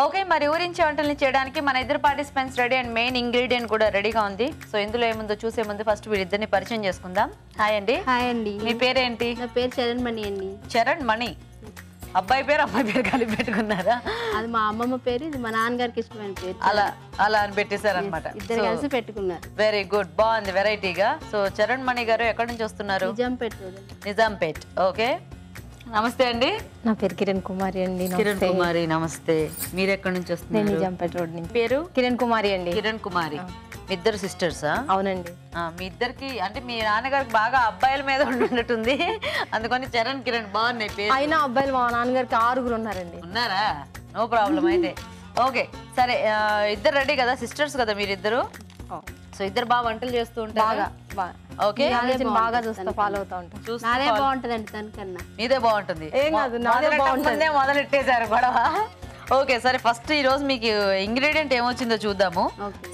Okay, మరి ఊరించి వంటల్ని చేయడానికి మన ఇద్దరు participants ready and main ingredient కూడా రెడీగా ఉంది. సో ఇందులో ఏముందో చూసే ముందు ఫస్ట్ వీళ్ళిద్దరిని పరిచయం చేసుకుందాం. హాయ్ అండి. హాయ్ అండి. మీ పేరేంటి? నా పేరు చరణ్ మణి అండి. చరణ్ మణి. అబ్బాయి పేరు అమ్మాయి పేరు కలిపి పెట్టుకున్నారా? అది మా అమ్మమ్మ పేరు, ఇది మా నాన్నగారికి ఇష్టమైన పేరు. అలా అని పెట్టేశారనమాట. ఇద్దరు కలిసి పెట్టుకున్నారు. వెరీ గుడ్, బాగుంది వెరైటీగా. సో చరణ్ మణి గారు ఎక్కడి నుంచి వస్తున్నారు? నిజాంపేట్. ఓకే, నమస్తే అండి. నా పేరు కిరణ్ కుమారి అండి. కిరణ్ కుమారి, నమస్తే. మీరు ఎక్కడి నుంచి వస్తున్నారు? నిజాంపేట రోడ్ నుంచి. పేరు? కిరణ్ కుమారి అండి. కిరణ్ కుమారి. మీ ఇద్దరు సిస్టర్సా? అవునండి. మీ ఇద్దరికి అంటే మీ నాన్నగారికి బాగా అబ్బాయిల మీద ఉన్నట్టుంది, అందుకని చరణ్ కిరణ్ బాగున్నాయి పేరు. అయినా అబ్బాయిలు మా నాన్నగారికి 6 ఉన్నారండి. ఉన్నారా? నో ప్రాబ్లం అయితే. ఓకే సరే, ఇద్దరు రెడీ కదా, సిస్టర్స్ కదా మీరిద్దరు. సో ఇద్దరు బాగా వంటలు చేస్తూ ఉంటారు. ఓకే, బాగా చూస్తా, ఫాలో అవుతా ఉంటాను. నాదే బాగుంటదండి దానికన్నా. మీదే బాగుంటుంది. ఏం కాదు, నాదే బాగుంటుంది. మొదలెట్టేశారు గొడవ. ఓకే సరే, ఫస్ట్ ఈ రోజు మీకు ఇంగ్రీడియంట్ ఏమొచ్చిందో చూద్దాము.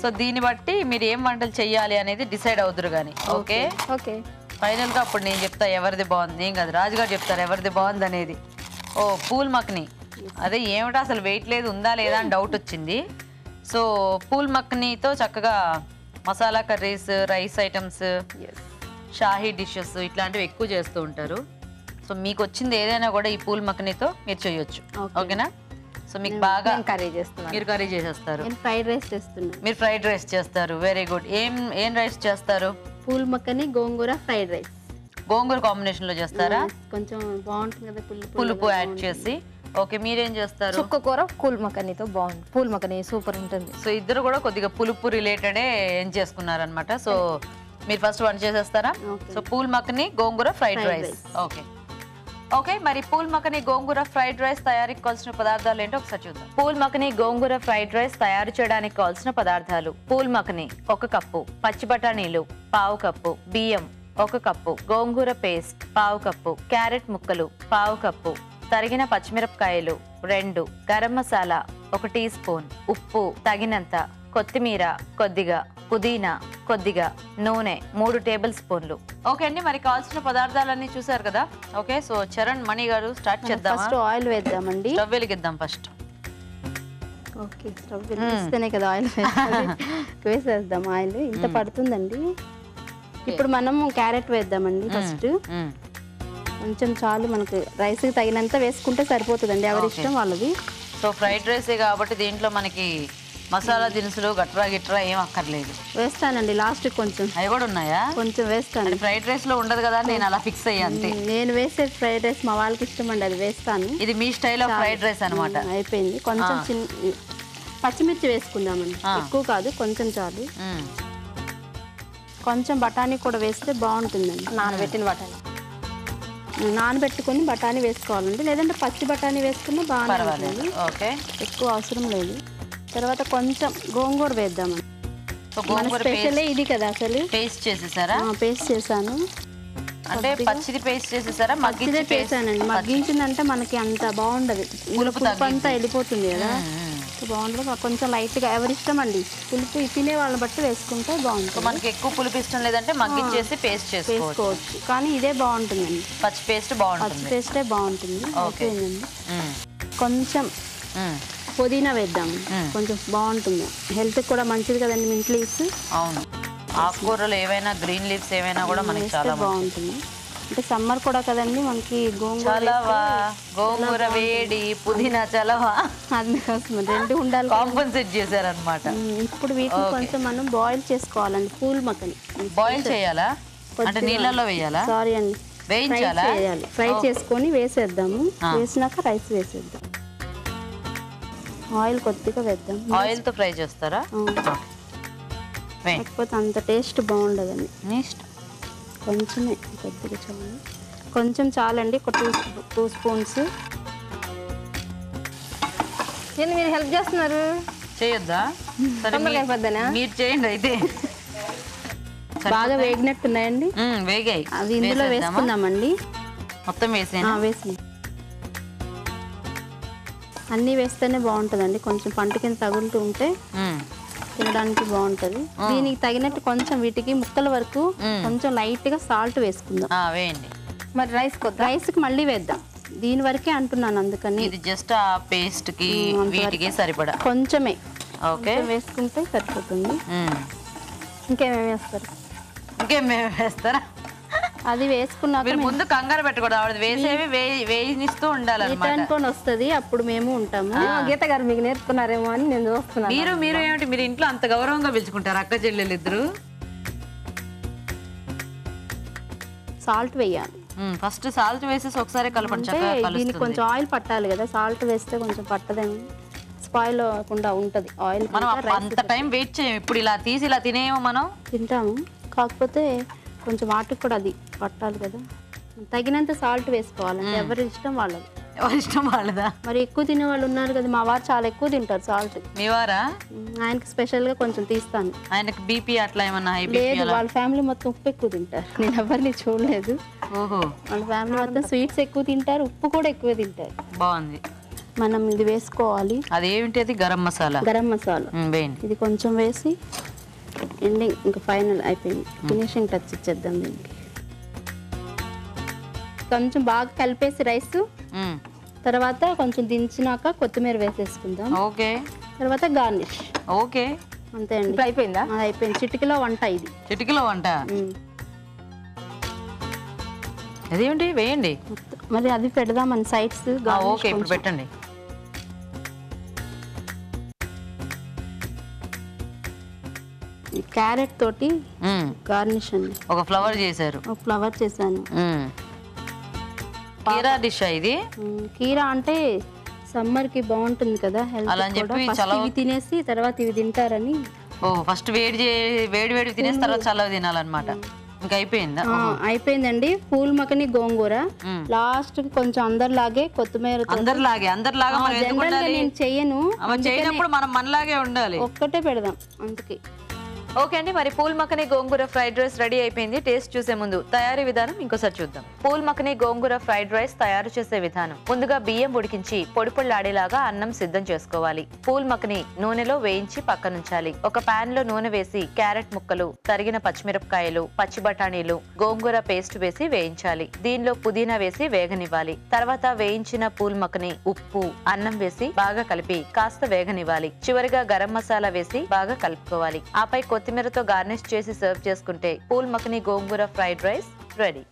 సో దీన్ని బట్టి మీరు ఏం వంటలు చెయ్యాలి అనేది డిసైడ్ అవుతురు కానీ. ఓకే ఓకే, ఫైనల్ గా అప్పుడు నేను చెప్తా ఎవరిది బాగుంది. ఏం కాదు, రాజుగారు చెప్తారు ఎవరిది బాగుంది అనేది. ఓ పూల్ మక్ని, అదే ఏమిటో అసలు వెయిట్ లేదు ఉందా లేదా అని డౌట్ వచ్చింది. సో పూల్ మక్నీతో చక్కగా masala curries, rice items, Shahi dishes ఇట్లాంటివి ఎక్కువ చేస్తూ ఉంటారు. సో మీకు వచ్చింది ఏదైనా కూడా ఈ పూల్ మక్నీతో మీరు చేయొచ్చు. ఓకేనా? సో మీకు బాగా కర్రీ చేస్తున్నారు, మీరు కర్రీ చేసేస్తారు. ఫ్రైడ్ రైస్ చేస్తున్నారు. మీరు ఫ్రైడ్ రైస్ చేస్తారు. Very good. ఏం రైస్ చేస్తారు? పూల్ మక్కని గోంగూర ఫ్రైడ్ రైస్. గోంగూర కాంబినేషన్ లో చేస్తారా? కొంచెం బాగుంటుంది కదా, పులుపు యాడ్ చేసి. ఓకే, మీరేం చేస్తారు? చుక్క కూర పూల్ మక్కనీతో బాగుంది. పూల్ మక్కని సూపర్ ఉంటుంది. సో ఇద్దరు కూడా కొద్దిగా పులుపు రిలేటెడే ఏం చేసుకున్నారనమాట. సో మీరు ఫస్ట్ వంట చేసేస్తారా? సో పూల్ మక్కని గోంగూర ఫ్రైడ్ రైస్. ఓకే ఓకే, మరి పూల్ మక్కని గోంగూర ఫ్రైడ్ రైస్ తయారీకి కావాల్సిన పదార్థాలు ఏంటో ఒకసారి చూద్దాం. పూల్ మక్కని గోంగూర ఫ్రైడ్ రైస్ తయారు చేయడానికి కావాల్సిన పదార్థాలు: పూల్ మక్కని 1 కప్పు, పచ్చి బఠానీలు 1/2 కప్పు, బియ్యం 1 కప్పు, గోంగూర పేస్ట్ 1/2 కప్పు, క్యారెట్ ముక్కలు 1/2 కప్పు, తరిగిన పచ్చిమిరపకాయలు 2, గరం మసాలా 1 టీ స్పూన్, ఉప్పు తగినంత, కొత్తిమీర కొద్దిగా, పుదీనా కొద్దిగా, నూనె 3 టేబుల్ స్పూన్లు. ఓకే అండి, మరి కావాల్సిన పదార్థాలన్నీ చూసారు కదా. ఓకే, సో చరణ్ మణి గారు స్టార్ట్ చేద్దాం. ఫస్ట్ ఆయిల్ వేద్దామండి. స్టవ్ వెలిగిద్దాం ఫస్ట్. ఓకే, స్టవ్ వెలిగిస్తేనే కదా ఆయిల్ వేసేద్దాం. ఆయిల్ ఇంత పడుతుందండి. ఇప్పుడు మనం క్యారెట్ వేద్దామండి. ఫస్ట్ కొంచెం చాలు, మనకు రైస్కి తగినంత వేసుకుంటే సరిపోతుందండి, ఎవరి ఇష్టం వాళ్ళది. సో ఫ్రైడ్ రైస్ కాబట్టి దీంట్లో మనకి మసాలా దినుసులు గట్రా ఏం అక్కర్లేదు. వేస్తానండి లాస్ట్ కొంచెం. అవి కూడా ఉన్నాయా? కొంచెం వేస్తాను. ఫ్రైడ్ రైస్ లో ఉండదు కదా, నేను అలా ఫిక్స్ అయ్యా అంతే. నేను వేసే ఫ్రైడ్ రైస్ మా వాళ్ళకి ఇష్టం అండి, అది వేస్తాను. ఇది మీ స్టైల్ ఆఫ్ ఫ్రైడ్ రైస్ అనమాట. అయిపోయింది. కొంచెం చిన్న పచ్చిమిర్చి వేసుకుందామండి, ఎక్కువ కాదు, కొంచెం చాలు. కొంచెం బఠానీ కూడా వేస్తే బాగుంటుందండి. నానబెట్టిన బఠానీ నానబెట్టుకొని బఠానీ వేసుకోవాలండి, లేదంటే పచ్చి బఠానీ వేసుకున్నా బాగానే. ఓకే, ఎక్కువ అవసరం లేదు. తర్వాత కొంచెం గోంగూర వేద్దామండి. స్పెషల్ ఇది కదా. అసలు పేస్ట్ చేసేసారా? పేస్ట్ చేశాను. అంటే పచ్చిది పేస్ట్ చేసేసారా? పచ్చిదే చేశానండి. మగ్గించిందంటే మనకి అంత బాగుండదు, పులుపు అంతా వెళ్ళిపోతుంది కదా, బాగుండదు. కొంచెం లైట్ గా ఎవరిష్టం అండి, పులుపు తినే వాళ్ళని బట్టి వేసుకుంటే బాగుంటుంది. మనకి ఎక్కువ పులుపు ఇష్టం లేదంటే మగ్గించేసి పేస్ట్ చేసుకోవచ్చు, కానీ ఇదే బాగుంటుందండి. పచ్చి పేస్ట్ బాగుంటుంది. పచ్చి పేస్టే బాగుంటుంది. ఓకేనండి, కొంచెం పుదీనా వేద్దాం, కొంచెం బాగుంటుంది. హెల్త్ కూడా మంచిది కదండి, మింట్ లీవ్స్. అవును, ఆకుకూరలు ఏవైనా గ్రీన్ లీవ్స్ ఏవైనా కూడా మనకి చాలా బాగుంటుంది. అంటే సమ్మర్ కూడా కదండి మనకి. గోంగూర వేడి, పుదీనా చలవా, అందుకోసం 2 ఉండాలి, కాంపన్సేట్ చేశారనమాట. ఇప్పుడు వీటిని కొంచెం మనం బాయిల్ చేసుకోవాలండి. పూల్ మక్కని బాయిల్ చేయాలా అంటే నీళ్ళలో వేయాలా? సారీ అండి, వేయించాలా? ఫ్రై చేసుకొని వేసేద్దాము. వేసినాక రైస్ వేసేద్దాం. ఆయిల్ కొద్దిగా వేద్దాం. ఆయిల్ తో ఫ్రై చేస్తారా? లేకపోతే అంత టేస్ట్ బాగుండదండి. కొంచెమే, కొద్దిగా చాలు, కొంచెం చాలండి. ఒక 2 స్పూన్స్. మీరు హెల్ప్ చేస్తున్నారు, చేయొద్దా? మీరు చేయండి అయితే. బాగా వేగినట్టున్నాయండి. వేగాయి, అవి ఇందులో వేసుకుందామండి. మొత్తం వేసి అన్నీ వేస్తేనే బాగుంటుందండి. కొంచెం పంట కింద తగులుతూ ఉంటే తినడానికి బాగుంటది. దీనికి తగినట్టు కొంచెం వీటికి ముక్కల వరకు కొంచెం లైట్ గా సాల్ట్ వేసుకుందాం. వేయండి. మరి రైస్ కి మళ్ళీ వేద్దాం. దీని వరకే అంటున్నాను అందుకని. ఇది జస్ట్ ఆ పేస్ట్ కి వీటికి సరిపడా కొంచెమే ఓకే వేసుకుంటే సరిపోతుంది. ఇంకేమేమి వేస్తారు? ఇంకేమేమి వేస్తారా? అది వేసుకున్నాక మీరు ముందు కంగారు పెట్టకూడదు, ఆవిడ వేసేవి వేయిస్తూ ఉండాలన్నమాట. అనుకొని వస్తుంది, అప్పుడు మేము ఉంటాము. గీత గారు మీకు నేర్చుకున్నారేమో అని నేను చూస్తున్నాను. మీరు ఏమిటి, మీరు ఇంట్లో అంత గౌరవంగా పిలుచుకుంటారు అక్క చెల్లెలు ఇద్దరు? సాల్ట్ వేయాలి ఫస్ట్. సాల్ట్ వేసేసి ఒకసారి కలపండి, చక్కగా దీనికి కలుస్తుంది. కొంచెం ఆయిల్ పట్టాలి కదా, సాల్ట్ వేస్తే కొంచెం పట్టదని స్పాయిల్ అవ్వకుండా ఉంటది ఆయిల్. మనం అంత టైం వెయిట్ చేయం, ఇప్పుడు ఇలా తీసి ఇలా తినేమో మనం తింటాము, కాకపోతే కొంచెం వాటికి కూడా అది పట్టాలి కదా. తగినంత సాల్ట్ వేసుకోవాలంటే ఎవరి ఇష్టం వాళ్ళది. ఎవరి ఇష్టం వాళ్ళదా? మరి ఎక్కువ తినే వాళ్ళు ఉన్నారు కదా, మా వారు చాలా ఎక్కువ తింటారు సాల్ట్. మీ వారా? ఆయనకి స్పెషల్ గా కొంచెం తీస్తాను. ఆయనకి బీపీ అట్లా ఏమన్నా? లేదు, వాళ్ళ ఫ్యామిలీ మొత్తం ఉప్పు ఎక్కువ తింటారు, నేను ఎవరిని చూడలేదు. ఓహో, వాళ్ళ ఫ్యామిలీ మొత్తం స్వీట్స్ ఎక్కువ తింటారు, ఉప్పు కూడా ఎక్కువ తింటారు. బాగుంది. మనం ఇది వేసుకోవాలి. అదేమిటి అది? గరం మసాలా. గరం మసాలా వేయండి. ఇది కొంచెం వేసి ఎండింగ్ ఇంకా ఫైనల్ అయిపోయింది, ఫినిషింగ్ టచ్ ఇచ్చేద్దాం దీనికి. కొంచెం బాగా కలిపేసి రైస్, తర్వాత కొంచెం దించినాక కొత్తిమీర వేసేసుకుందాం. ఓకే. తర్వాత గార్నిష్. ఓకే, అంతే అండి. ఇప్పుడు అయిపోయిందా? అయిపోయింది. చిటికలో వంట ఇది. చిటికలో వంట. అదేమిటి? వేయండి మరి అది పెడదామని సైడ్స్. ఓకే, ఇప్పుడు పెట్టండి. క్యారెట్ తోటి గార్నిష్ అండి. ఒక ఫ్లవర్ చేశారు. ఒక ఫ్లవర్ చేశాను. కీరా డిష్ ఇది. కీరా అంటే సమ్మర్ కి బాగుంటుంది కదా, అలా అని చెప్పి ఇవి తినేసి తర్వాత ఇవి తింటారని. ఓ, ఫస్ట్ వేడి తినేసి తర్వాత చల్లవి తినాలన్నమాట. ఇంకా అయిపోయిందా? అయిపోయిందండి. పూల్ మకని గోంగూర. లాస్ట్ కి కొంచెం అందరిలాగే కొత్తిమీర. అందరిలాగా మనం ఎందుకు ఉండాలి? నేను చెయ్యను, చేయనప్పుడు మనం మనలాగే ఉండాలి. ఒక్కటే పెడదాం అందుకే. ఓకే అండి, మరి పూల్ మఖని గోంగూర ఫ్రైడ్ రైస్ రెడీ అయిపోయింది. టేస్ట్ చూసే ముందు తయారీ విధానం ఇంకోసారి చూద్దాం. పూల్ మఖని గోంగూర ఫ్రైడ్ రైస్ తయారు చేసే విధానం: ముందుగా బియ్యం ఉడికించి పొడి పొళ్ళాడేలాగా అన్నం సిద్ధం చేసుకోవాలి. పూల్ మఖని నూనెలో వేయించి పక్కనుంచాలి. ఒక పాన్ లో నూనె వేసి క్యారెట్ ముక్కలు, తరిగిన పచ్చిమిరపకాయలు, పచ్చి బఠానీలు, గోంగూర పేస్ట్ వేసి వేయించాలి. దీనిలో పుదీనా వేసి వేగనివ్వాలి. తర్వాత వేయించిన పూల్ మఖని, ఉప్పు, అన్నం వేసి బాగా కలిపి కాస్త వేగనివ్వాలి. చివరిగా గరం మసాలా వేసి బాగా కలుపుకోవాలి. ఆపై కొత్తిమీరతో గార్నిష్ చేసి సర్వ్ చేసుకుంటే పూల్ మఖని గోంగూర ఫ్రైడ్ రైస్ రెడీ.